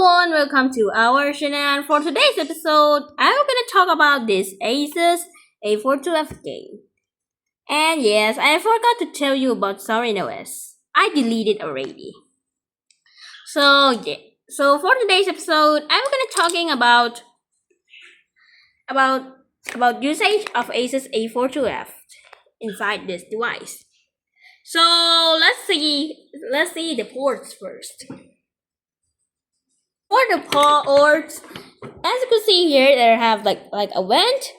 everyone, welcome to our channel. And for today's episode, I'm gonna talk about this Asus A42F game. And yes, I forgot to tell you about Sorin OS. I deleted already. So for today's episode, I'm gonna talking about usage of Asus A42F inside this device. So let's see the ports first. For the ports, as you can see here, they have like a vent,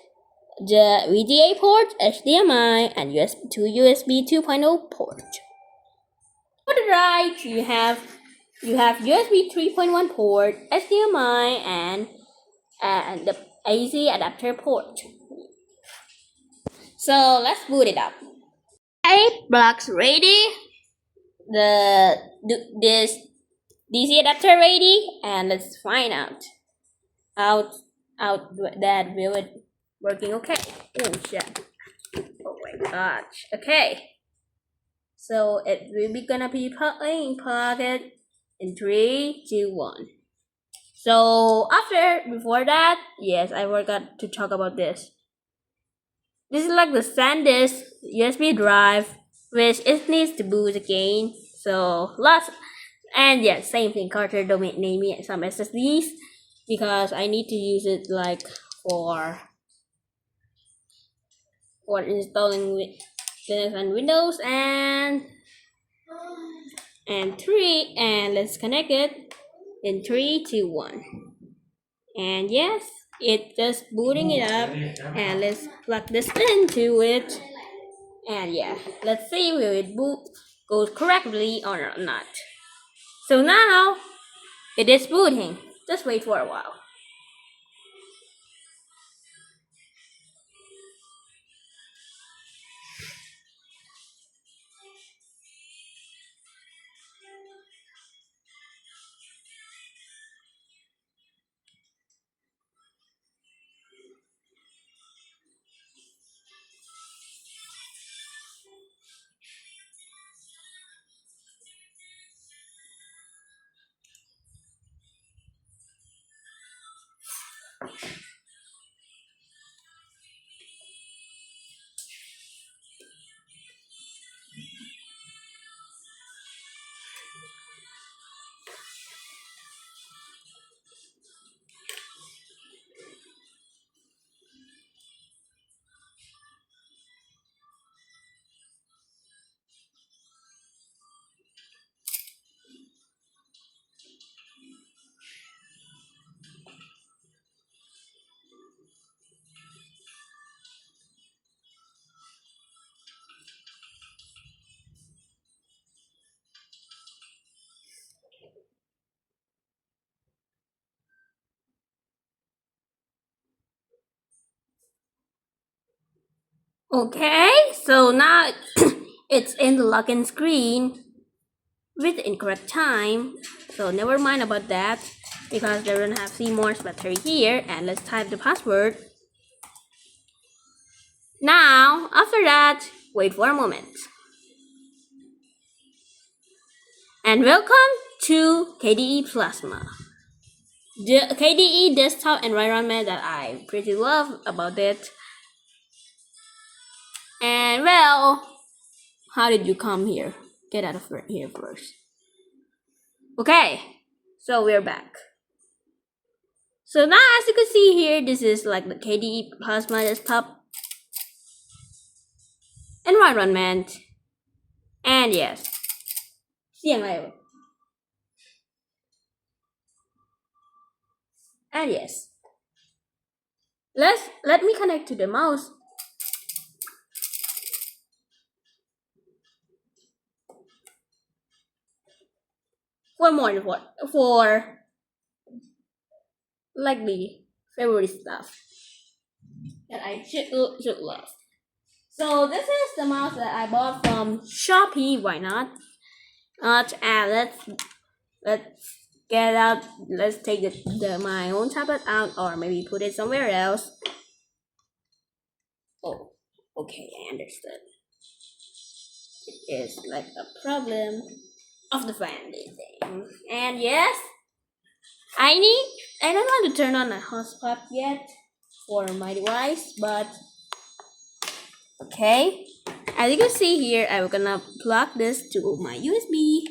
the VGA port, HDMI, and USB 2.0 port. For the right, you have USB 3.1 port, HDMI, and the AC adapter port. So let's boot it up. 8 blocks ready. This DC adapter ready, and let's find out that we were working okay. Oh shit! Oh my gosh! Okay, so it will be gonna be plugged in 3, 2, 1. So before that, yes, I forgot to talk about this. This is like the SanDisk USB drive, which it needs to boot again. So and yes, same thing. Carter don't name me some SSDs because I need to use it like for installing Linux and Windows and let's connect it in 3, 2, 1. And yes, it's just booting it up, and let's plug this into it. And yeah, let's see will it goes correctly or not. So now it is booting. Just wait for a while. Okay, so now it's in the login screen with the incorrect time. So never mind about that because they don't have CMOS battery here. And let's type the password. Now, after that, wait for a moment. And welcome to KDE Plasma, the KDE desktop environment that I pretty love about it. And well, how did you come here? Get out of here first. Okay, so we're back. So now as you can see here, this is like the KDE Plasma desktop environment. And yes, เสียงอะไรวะ? And yes, let me connect to the mouse. For like the favorite stuff that I should love. So this is the mouse that I bought from Shopee. Why not? And let's get out. Let's take my own tablet out, or maybe put it somewhere else. Oh, okay, I understood. It is like a problem of the family thing. And yes, I don't want to turn on a hotspot yet for my device, but okay. As you can see here, I'm gonna plug this to my USB,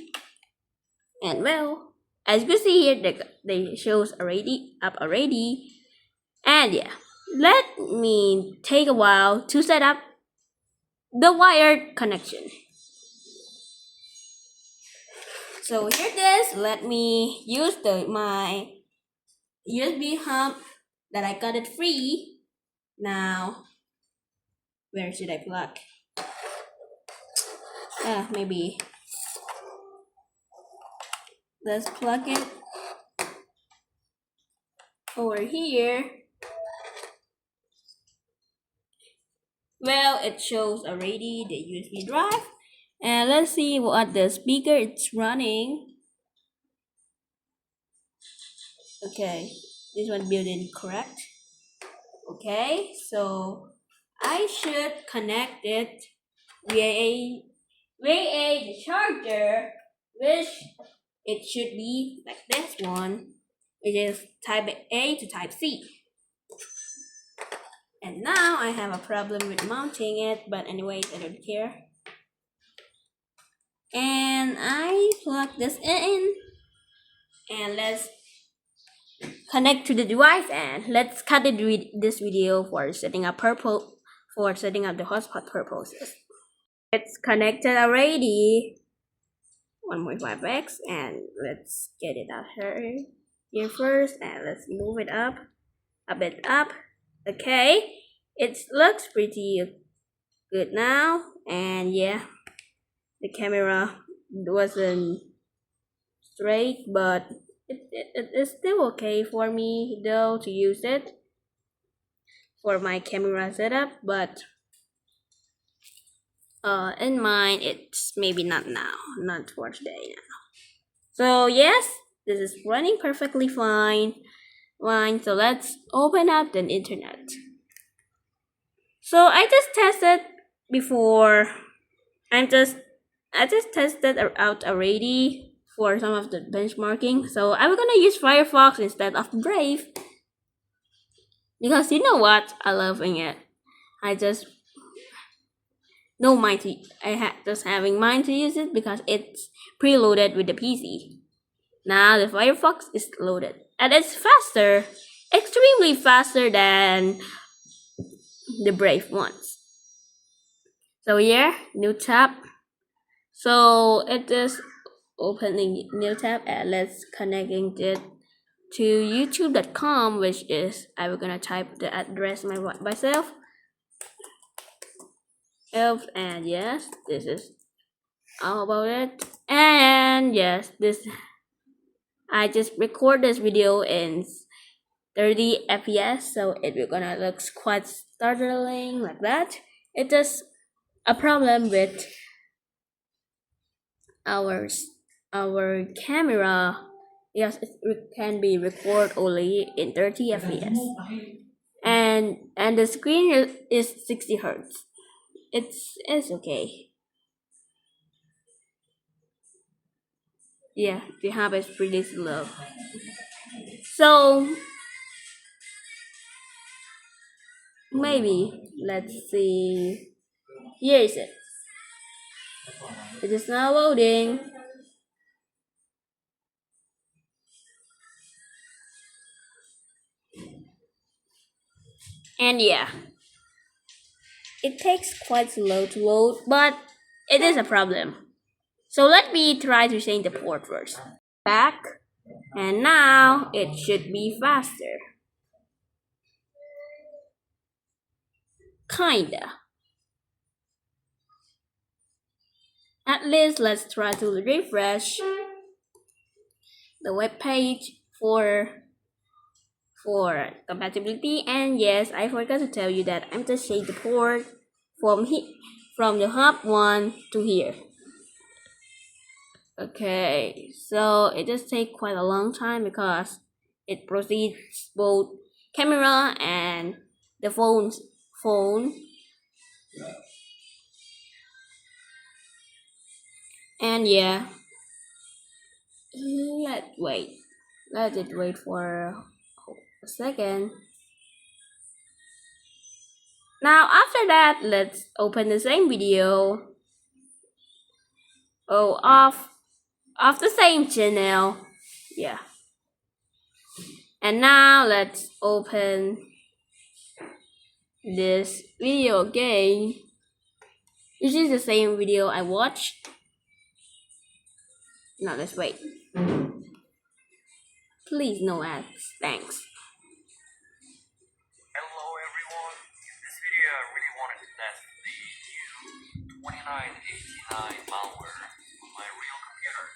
and well, as you can see here, the shows already up already, and yeah, let me take a while to set up the wired connection. So here it is. Let me use my USB hub that I got it free. Now, where should I plug? Maybe let's plug it over here. Well, it shows already the USB drive. And let's see what the speaker it's running. Okay, this one built in correct. Okay, so I should connect it via a charger, which it should be like this one, which is type A to type C. And now I have a problem with mounting it, but anyways, I don't care. And I plug this in, and let's connect to the device, and let's cut this video for setting up the hotspot purposes. It's connected already. 1.5x, and let's get it out here first, and let's move it up a bit up. Okay, it looks pretty good now, and yeah, the camera wasn't straight, but it is still okay for me though to use it for my camera setup, but in mine it's maybe not now, not for today now. So yes, this is running perfectly fine. So let's open up the internet. So I just tested before. I just tested out already for some of the benchmarking. So I'm gonna use Firefox instead of Brave, because you know what, I loving it. I just no mind to just having mind to use it because it's preloaded with the PC. Now the Firefox is loaded, and it's faster, extremely faster than the Brave ones. So yeah, new tab. So it is opening new tab, and let's connecting it to youtube.com, which is I will gonna type the address myself. And yes, this is all about it. And yes, I just record this video in 30 fps, so it will gonna look quite startling like that. It is a problem with our camera. Yes, it can be record only in 30 fps, and the screen is 60 hertz. It's okay. Yeah, the hub is pretty slow. So maybe let's see. Here is it. It is now loading. And yeah, it takes quite slow to load, but it is a problem. So let me try to change the port first. Back, and now it should be faster. Kinda. At least let's try to refresh the web page for compatibility. And yes, I forgot to tell you that I'm just changing the port from the hub 1 to here. Okay, so it just takes quite a long time because it proceeds both camera and the phone. And yeah, let's wait. Let it wait for a second. Now after that, let's open the same video. Oh, off the same channel. Yeah. And now let's open this video again. This is the same video I watched. Now let's wait. Please no ads. Thanks. Hello everyone. In this video I really wanted to test the new 2989 malware on my real computer.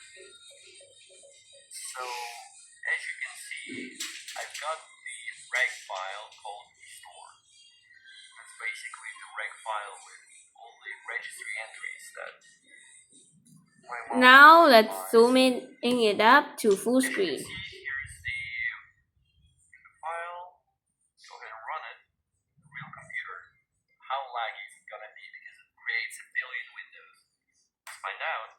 So as you can see, I've got the reg file called restore. That's basically the reg file with all the registry entries that my malware Now let's applies. zoom it up to full As you screen. can see, here's the file. Go ahead and run it. The real computer. How laggy is it gonna be because it creates a billion windows? Let's find out.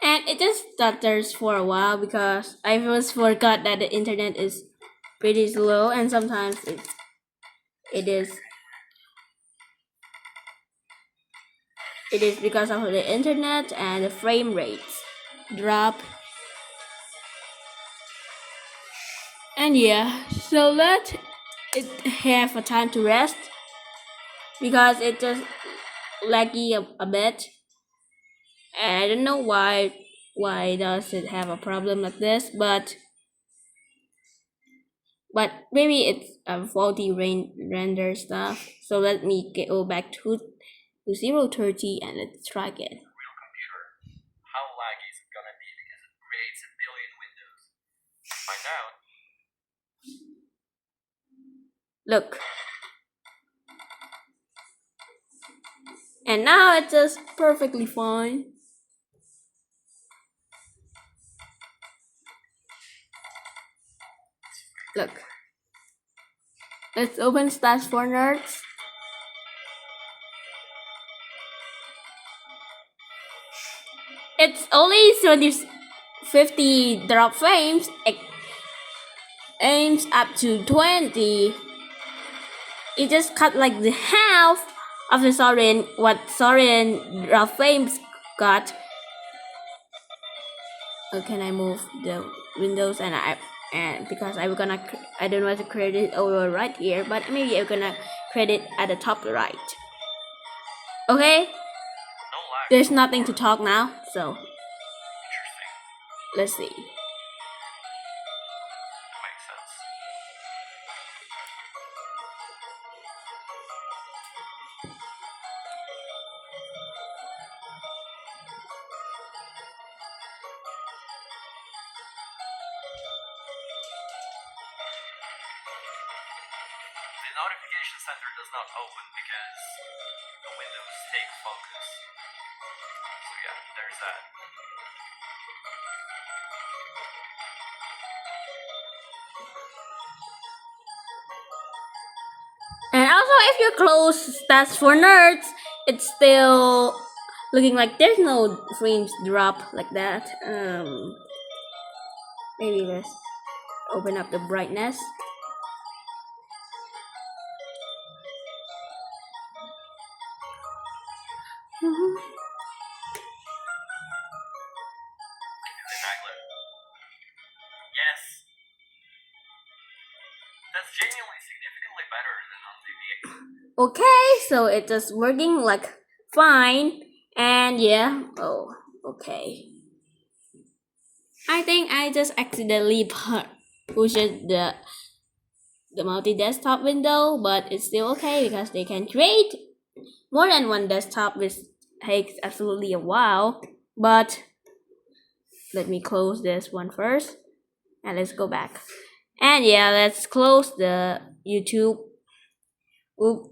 And it just stutters for a while because I always forgot that the internet is pretty slow, and sometimes it is because of the internet and the frame rates drop. And yeah, so let it have a time to rest because it just laggy a bit. And I don't know why does it have a problem like this, but maybe it's a faulty render stuff. So let me go back to 030 and let's try again. Real computer. How laggy is it gonna be because it creates a billion windows? Let's find out. Look. And now it's just perfectly fine. Look. Let's open Stats for Nerds. It's only 50 drop frames. It aims up to 20. It just cut like the half of the Sorin drop frames got. Can I move the windows and because I don't want to create it over right here, but maybe I'm gonna create it at the top right. Okay? No lag. There's nothing to talk now, so Interesting. let's see. Makes sense. The notification center does not open because the windows take focus. So yeah, there's that. And also, if you close Stats for Nerds, it's still looking like there's no frames drop like that. Maybe let's open up the brightness. Yes. That's genuinely significantly better than on TV. Okay, so it's just working like fine. And yeah, oh, okay. I think I just accidentally pushed the multi-desktop window, but it's still okay because they can create more than one desktop, which takes absolutely a while. But let me close this one first, and let's go back. And yeah, let's close the YouTube.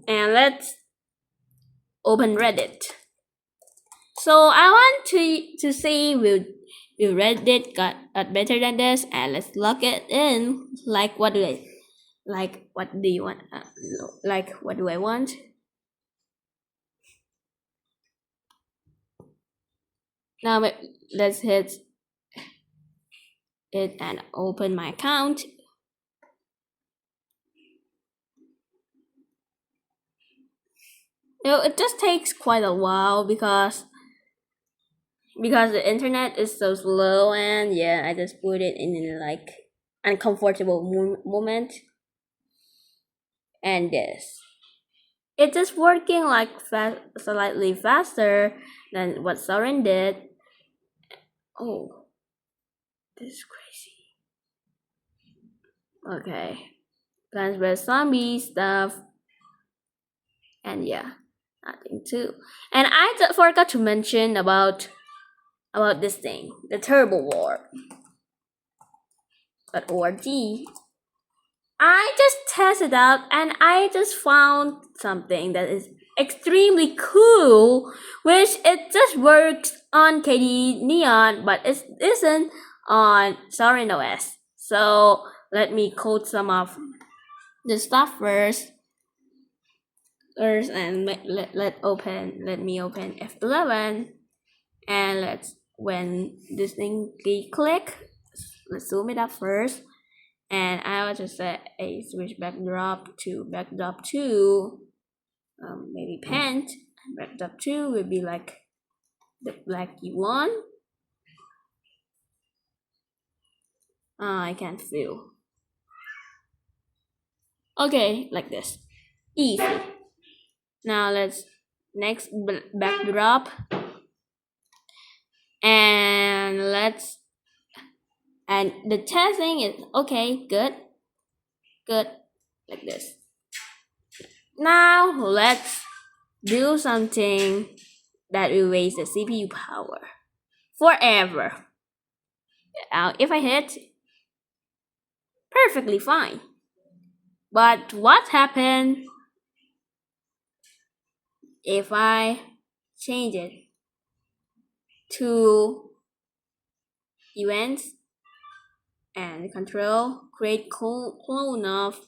And let's open Reddit. So I want to see will Reddit got better than this, and let's log it in. Like what do I what do you want? What do I want? Now let's hit it and open my account. It just takes quite a while because the internet is so slow, and yeah, I just put it in like uncomfortable moment. And this, it's just working like slightly faster than what Soren did. Oh, this is crazy. Okay, Plants vs Zombies stuff, and yeah, nothing too. And I forgot to mention about this thing, the Turbo War. .org. I just tested out and I just found something that is extremely cool, which it just works on KDE Neon, but it isn't on Soren OS. So let me code some of the stuff first. And let me open F11, and when this thing click, let's zoom it up first. And I will just set a switch backdrop to maybe paint. Backdrop 2 will be like the blacky one. I can't feel. Okay, like this. Easy. Now let's next backdrop. And the testing is okay, good, like this. Now let's do something that will waste the CPU power forever. If I hit, perfectly fine. But what happened if I change it to events and control, create clone of,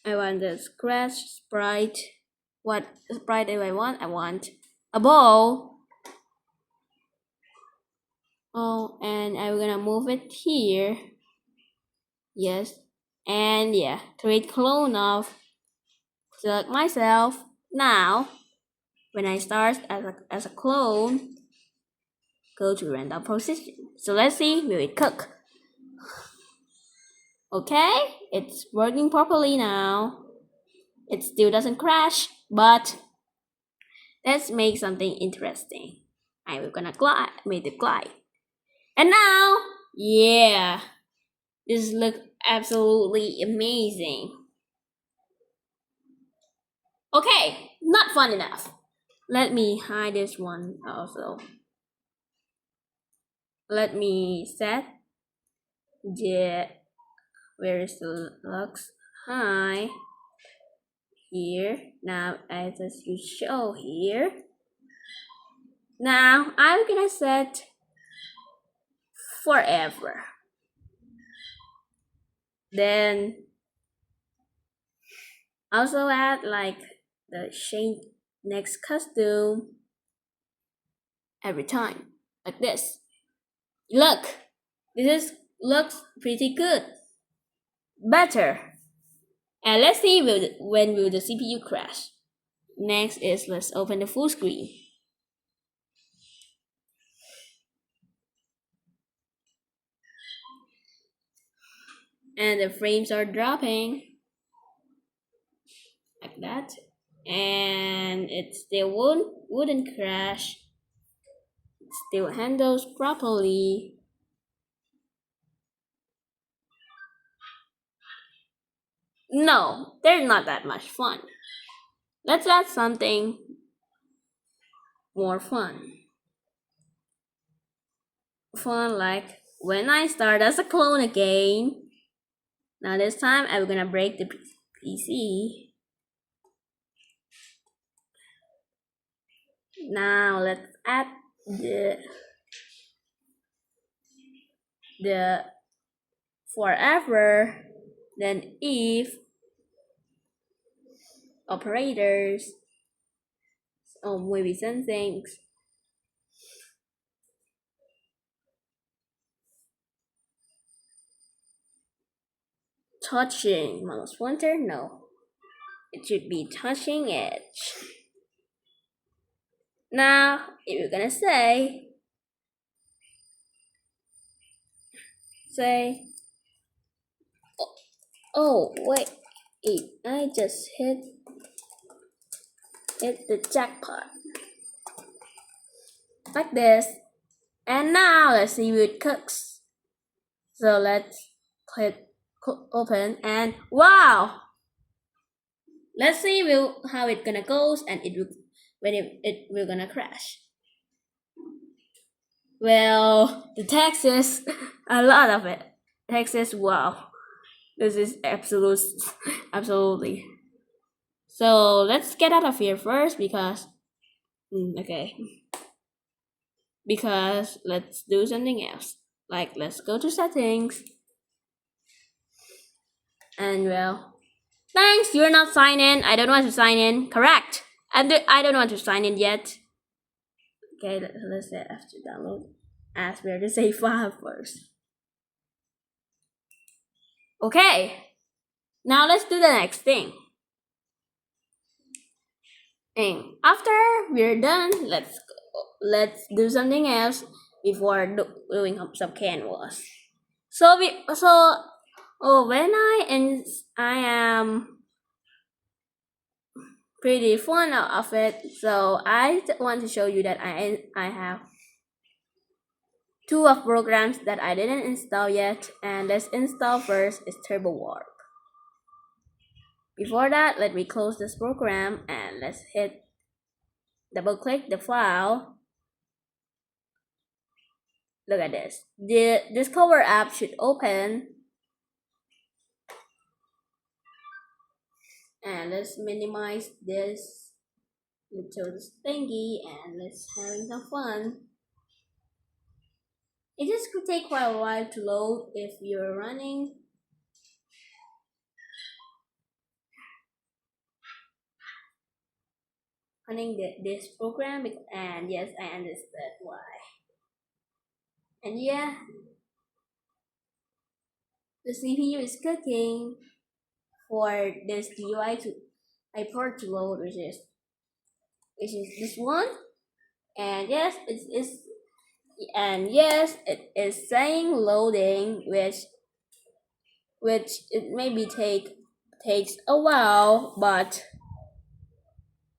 I want the scratch sprite. What sprite do I want? I want a ball. Oh, and I'm gonna move it here. Yes. And yeah, create clone of, select myself. Now, when I start as a clone, go to random position. So let's see, will it cook? Okay, it's working properly now. It still doesn't crash, but let's make something interesting. I'm gonna make it glide. And now, yeah, this looks absolutely amazing. Okay, not fun enough. Let me hide this one also. Let me set where is the lux high here. Now I just use show here. Now I'm gonna set forever. Then also add like the change next costume every time, like this. Look, looks pretty good. Better. And let's see when will the CPU crash. Next is let's open the full screen. And the frames are dropping like that, and it still wouldn't crash. It still handles properly. No, they're not that much fun. Let's add something more fun. Like when I start as a clone again. Now this time I'm gonna break the PC. Now let's add the forever, then if operators, maybe some things. touching mouse pointer. No, it should be touching edge. Now, if you're gonna say, oh wait, I just hit the jackpot. Like this. And now let's see if it cooks. So let's click open and wow! Let's see how it gonna goes and when it will gonna crash. Well, the text is a lot of it. Text is wow. This is absolutely. So let's get out of here first because okay. Because let's do something else. Like let's go to settings. And well, thanks, you're not signed in. I don't want to sign in. Correct. I don't want to sign in yet. Okay, let's say after download. Ask where to save file first. Okay. Now let's do the next thing. And after we're done, let's do something else before doing some canvas. When I am pretty fond of it, so I want to show you that I have two of programs that I didn't install yet, and let's install first is Turbo Warp. Before that, let me close this program and let's double click the file. Look at this. The Discover app should open. And let's minimize this little thingy and let's having some fun. It just could take quite a while to load if you're running. This program, and yes, I understood why. And yeah, the CPU is cooking for this GUI port to load, which is this one. And yes, it is saying loading, which it maybe takes a while, but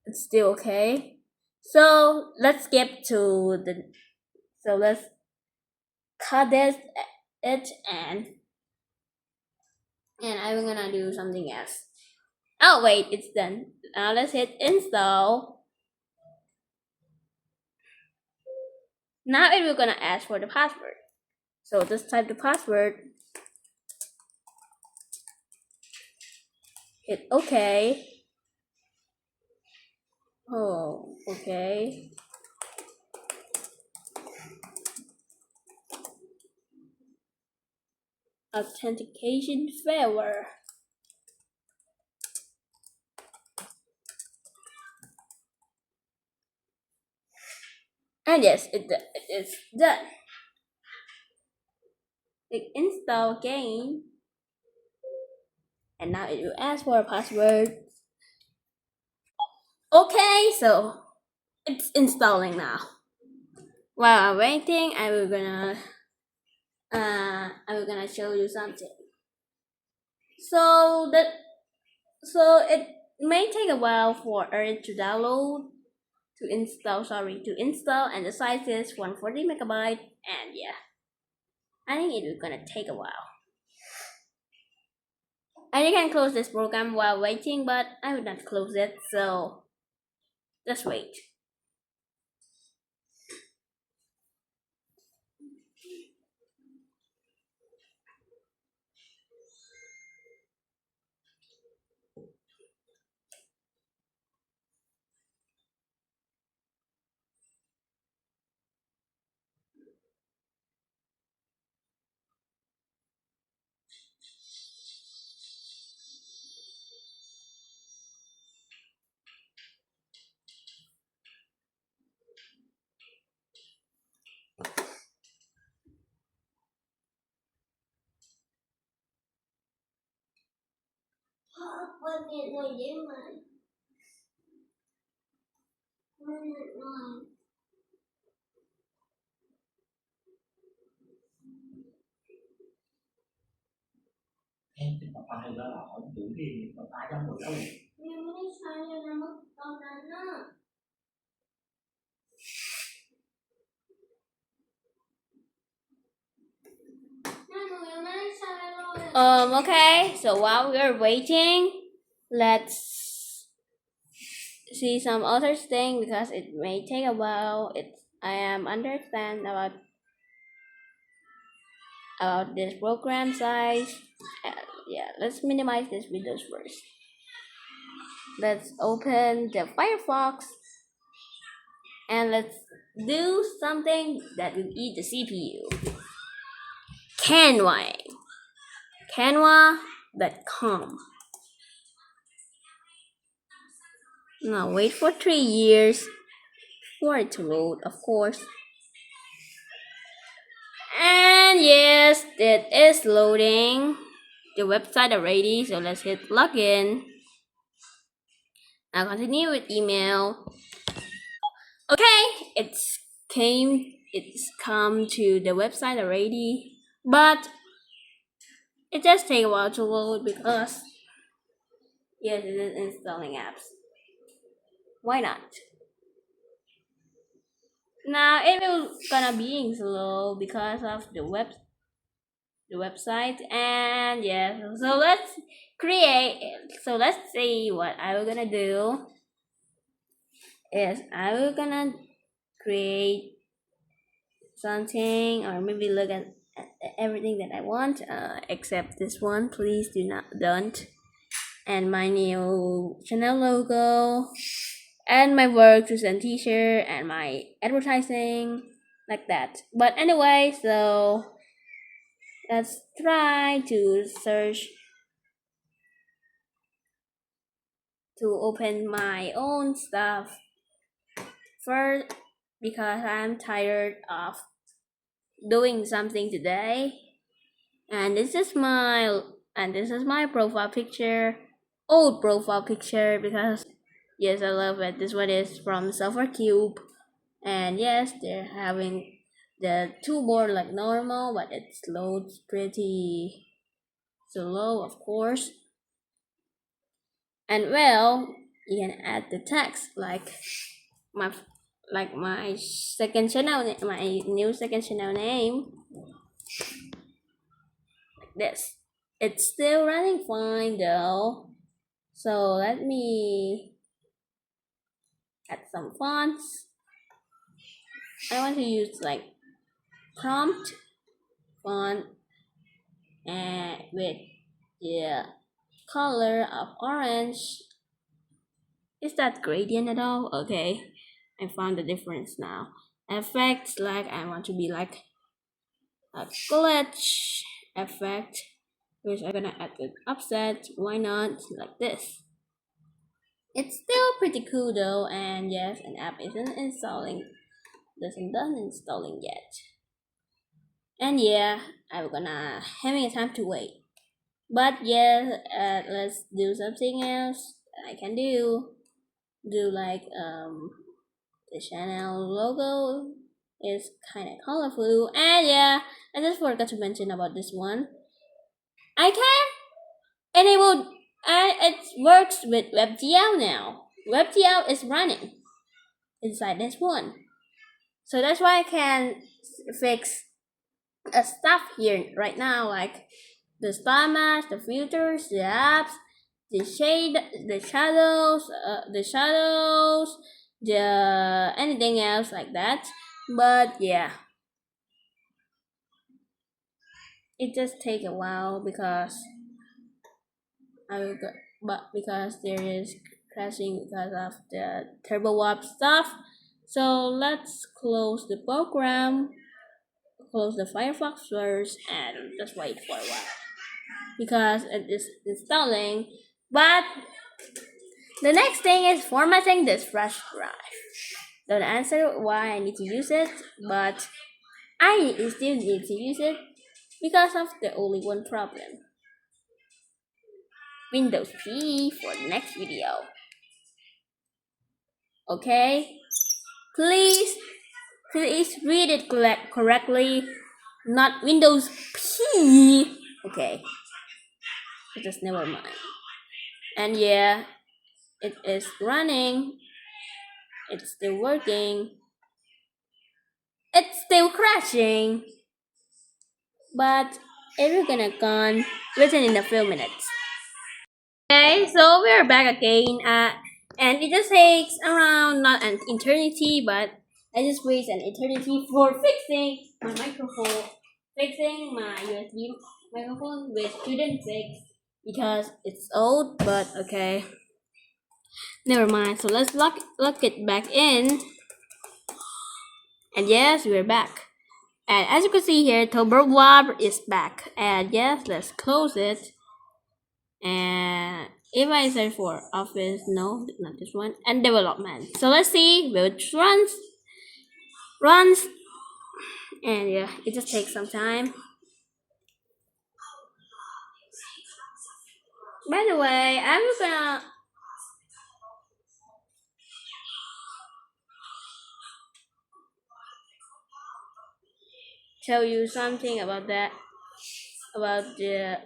it's still okay. So let's skip to let's cut it and I'm gonna do something else. Oh wait, it's done. Now let's hit install. Now it will gonna ask for the password. So just type the password. Hit OK. Oh, okay. Authentication failure. And yes, it is done. Click install again. And now it will ask for a password. Okay, so it's installing now. While I'm waiting, I will gonna show you something. So it may take a while for it to install, and the size is 140 megabyte, and yeah, I think it is gonna take a while. And you can close this program while waiting, but I will not close it, so just wait. Em thì papa hay đó là không tưởng gì papa trong một đâu. Okay, so while we're waiting, let's see some other thing because it may take a while. I am understand about this program size. Yeah, let's minimize this windows first. Let's open the Firefox and let's do something that will eat the CPU. Canva.com. Now wait for 3 years for it to load, of course. And yes, it is loading the website already, so let's hit login. Now continue with email. Okay, it's come to the website already, but it just takes a while to load because yes, it is installing apps. Why not? Now it will gonna be slow because of the website, and yeah, so let's see what I will gonna do is I will gonna create something or maybe look at everything that I want except this one. Please don't. And my new channel logo and my work to send t-shirt and my advertising like that. But anyway, so let's try to search to open my own stuff first because I'm tired of doing something today. And this is my profile picture, old profile picture because yes, I love it. This one is from Software Cube, and yes, they're having the keyboard like normal, but it loads pretty slow, of course. And well, you can add the text like my second channel, my new second channel name, like this. It's still running fine though. So let me add some fonts. I want to use like prompt font and with the color of orange. Is that gradient at all? Okay, I found the difference now. Effects, like I want to be like a glitch effect, which I'm gonna add the offset. Why not like this? It's still pretty cool though, and yes, an app isn't installing, doesn't done installing yet. And yeah, I'm gonna having a time to wait. But yeah, let's do something else I can do. Do like the channel logo is kind of colorful, and yeah, I just forgot to mention about this one. I can enable, and it works with WebGL now. WebGL is running inside this one, so that's why I can fix stuff here right now, like the star mask, the filters, the apps, the shadows, the anything else like that. But yeah, it just take a while because because there is crashing because of the turbo warp stuff. So let's close the program, close the Firefox first, and just wait for a while because it is installing. But the next thing is formatting this flash drive. Don't answer why I need to use it, but I still need to use it because of the only one problem. Windows P for the next video. Okay? Please read it correctly. Not Windows P. Okay. Just never mind. And yeah, it is running. It's still working. It's still crashing. But it will gonna gone within in a few minutes. Okay, so we're back again. And it just takes around not an eternity, but I just waste an eternity for fixing my microphone, fixing my USB microphone, which couldn't fix because it's old. But okay, never mind. So let's lock it back in. And yes, we're back. And as you can see here, TurboWarp is back. And yes, let's close it. And if I search for Office, no, not this one, and development. So let's see which runs. And yeah, it just takes some time. By the way, I'm gonna tell you something about that, about the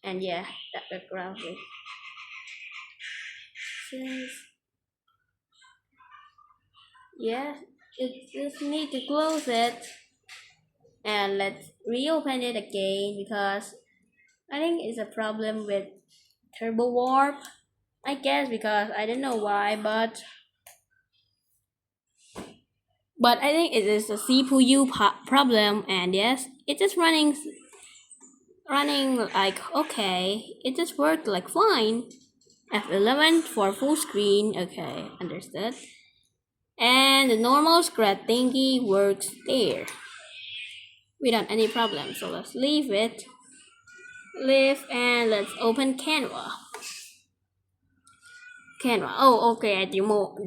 and yeah, that background is since yeah, it just need to close it, and let's reopen it again because I think it's a problem with TurboWarp. I guess because I don't know why, but I think it is a CPU problem, and yes, it just running like okay, it just worked like fine. F11 for full screen, okay, understood. And the normal scratch thingy works there without any problem. So let's leave it. And let's open Canva. Oh, okay, I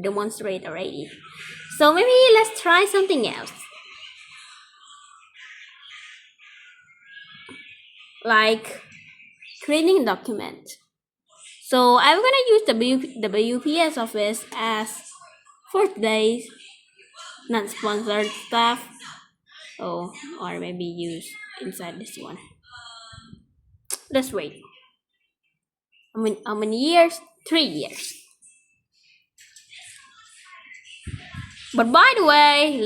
demonstrate already. So maybe let's try something else. Like creating a document. So I'm gonna use the WPS Office as for today's non-sponsored stuff. Oh, or maybe use inside this one. Let's wait. How many years? 3 years. But by the way,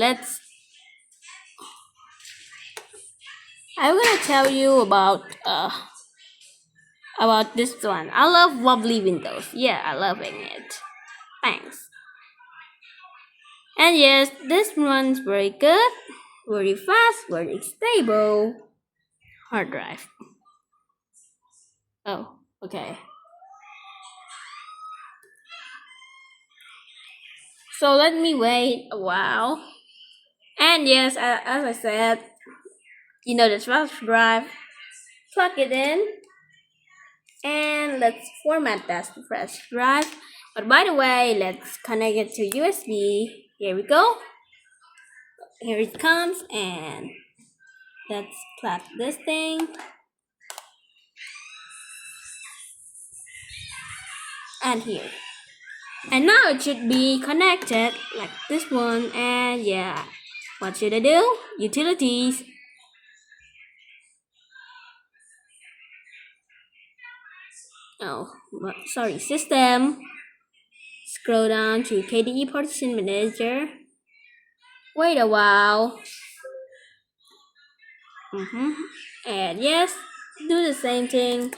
I'm gonna tell you about this one. I love wobbly windows. Yeah, I loving it. Thanks. And yes, this runs very good, very fast, very stable. Hard drive. Oh, okay. So let me wait a while. And yes, as I said, you know the flash drive. Plug it in. And let's format that flash drive. But by the way, let's connect it to USB. Here we go. Here it comes, and let's plug this thing. And here. And now it should be connected like this one. And yeah, what should I do? Utilities. Oh, sorry, system. Scroll down to KDE Partition Manager. Wait a while. And yes, do the same thing.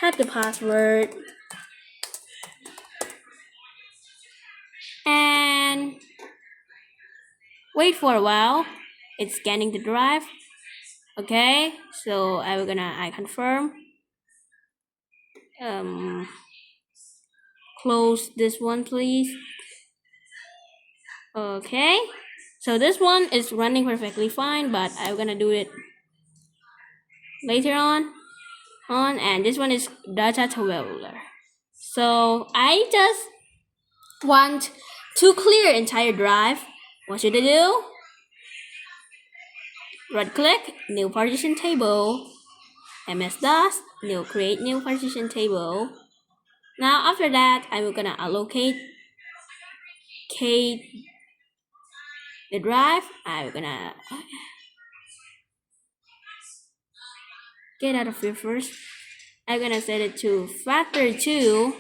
Type the password. And wait for a while. It's scanning the drive. Okay, so I confirm. Close this one, please. Okay, so this one is running perfectly fine, but I'm gonna do it later on. And this one is data traveler. So I just want To clear entire drive, what should I do? Right click, new partition table, MS-DOS, create new partition table. Now after that, I'm gonna allocate the drive. I'm gonna get out of here first. I'm gonna set it to factor 2,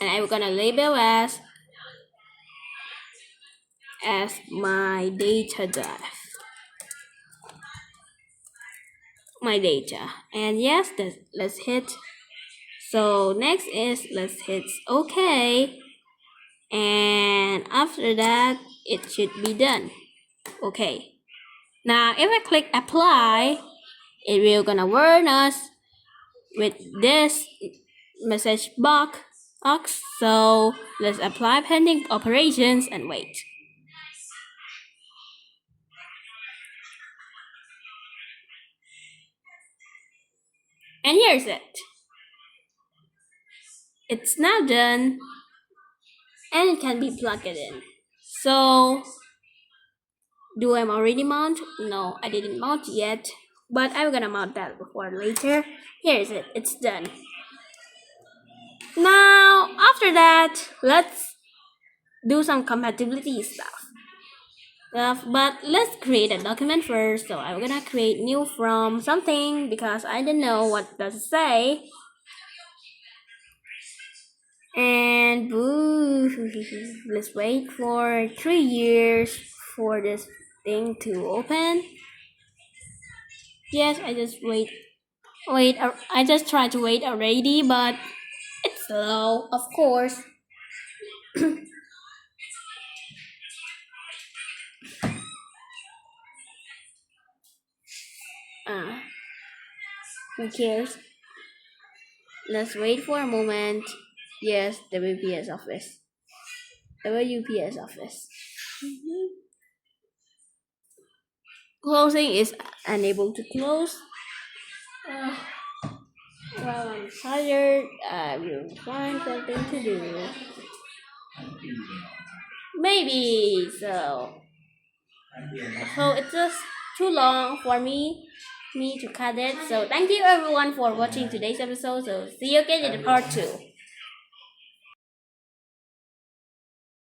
and I'm gonna label as my data drive. My data. And yes, let's hit. So next is let's hit OK. And after that, it should be done. Okay. Now if I click apply, it will gonna warn us with this message box. So let's apply pending operations and wait. And here's it. It's now done and it can be plugged in. So do I already mount? No, I didn't mount yet, but I'm gonna mount that before later. Here's it. It's done. Now after that, let's do some compatibility stuff. But let's create a document first. So I'm gonna create new from something because I don't know what does it say. And let's wait for 3 years for this thing to open. Yes, I just I just tried to wait already, but it's slow, of course. Who cares? Let's wait for a moment. Yes, the WPS office. WPS office. Closing is unable to close. Well, I'm tired. I will find something to do. Maybe so. So it's just too long for me to cut it. So thank you everyone for watching today's episode. So see you again in the part 2.